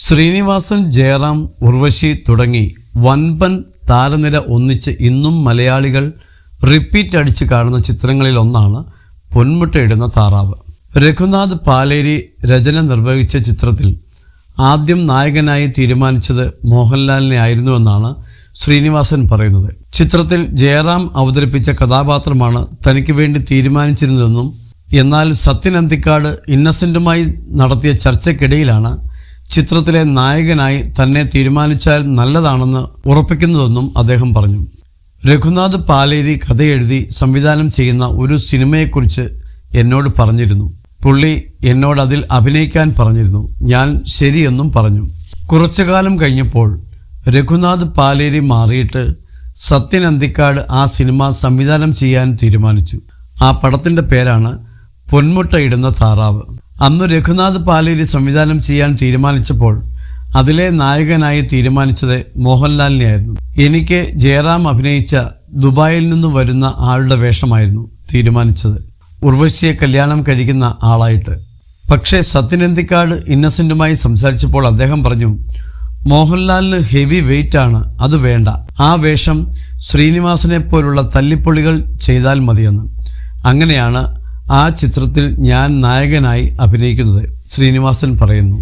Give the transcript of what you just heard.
ശ്രീനിവാസൻ, ജയറാം, ഉർവശി തുടങ്ങി വൻപൻ താരനിര ഒന്നിച്ച് ഇന്നും മലയാളികൾ റിപ്പീറ്റ് അടിച്ച് കാണുന്ന ചിത്രങ്ങളിൽ ഒന്നാണ് പൊന്മുട്ടയിടുന്ന താറാവ്. രഘുനാഥ് പാലേരി രചന നിർവഹിച്ച ചിത്രത്തിൽ ആദ്യം നായകനായി തീരുമാനിച്ചത് മോഹൻലാലിനെ ആയിരുന്നുവെന്നാണ് ശ്രീനിവാസൻ പറയുന്നത്. ചിത്രത്തിൽ ജയറാം അവതരിപ്പിച്ച കഥാപാത്രമാണ് തനിക്ക് വേണ്ടി തീരുമാനിച്ചിരുന്നതെന്നും എന്നാൽ സത്യൻ അന്തിക്കാട് ഇന്നസെന്റുമായി നടത്തിയ ചർച്ചയ്ക്കിടയിലാണ് ചിത്രത്തിലെ നായകനായി തന്നെ തീരുമാനിച്ചാൽ നല്ലതാണെന്ന് ഉറപ്പിക്കുന്നതെന്നും അദ്ദേഹം പറഞ്ഞു. രഘുനാഥ് പാലേരി കഥയെഴുതി സംവിധാനം ചെയ്യുന്ന ഒരു സിനിമയെക്കുറിച്ച് എന്നോട് പറഞ്ഞിരുന്നു. പുള്ളി എന്നോട് അതിൽ അഭിനയിക്കാൻ പറഞ്ഞിരുന്നു. ഞാൻ ശരിയെന്നും പറഞ്ഞു. കുറച്ചുകാലം കഴിഞ്ഞപ്പോൾ രഘുനാഥ് പാലേരി മാറിയിട്ട് സത്യൻ അന്തിക്കാട് ആ സിനിമ സംവിധാനം ചെയ്യാൻ തീരുമാനിച്ചു. ആ പടത്തിൻ്റെ പേരാണ് പൊന്മുട്ടയിടുന്ന താറാവ്. അന്ന് രഘുനാഥ് പാലേരി സംവിധാനം ചെയ്യാൻ തീരുമാനിച്ചപ്പോൾ അതിലെ നായകനായി തീരുമാനിച്ചത് മോഹൻലാലിനെയായിരുന്നു. എനിക്ക് ജയറാം അഭിനയിച്ച ദുബായിൽ നിന്ന് വരുന്ന ആളുടെ വേഷമായിരുന്നു തീരുമാനിച്ചത്, ഉർവശിയെ കല്യാണം കഴിക്കുന്ന ആളായിട്ട്. പക്ഷേ സത്യൻ അന്തിക്കാട് ഇന്നസെന്റുമായി സംസാരിച്ചപ്പോൾ അദ്ദേഹം പറഞ്ഞു, മോഹൻലാലിന് ഹെവി വെയിറ്റ് ആണ്, അത് വേണ്ട, ആ വേഷം ശ്രീനിവാസനെ പോലുള്ള തല്ലിപ്പൊളികൾ ചെയ്താൽ മതിയെന്ന്. അങ്ങനെയാണ് ആ ചിത്രത്തിൽ ഞാൻ നായകനായി അഭിനയിക്കുന്നത്, ശ്രീനിവാസൻ പറയുന്നു.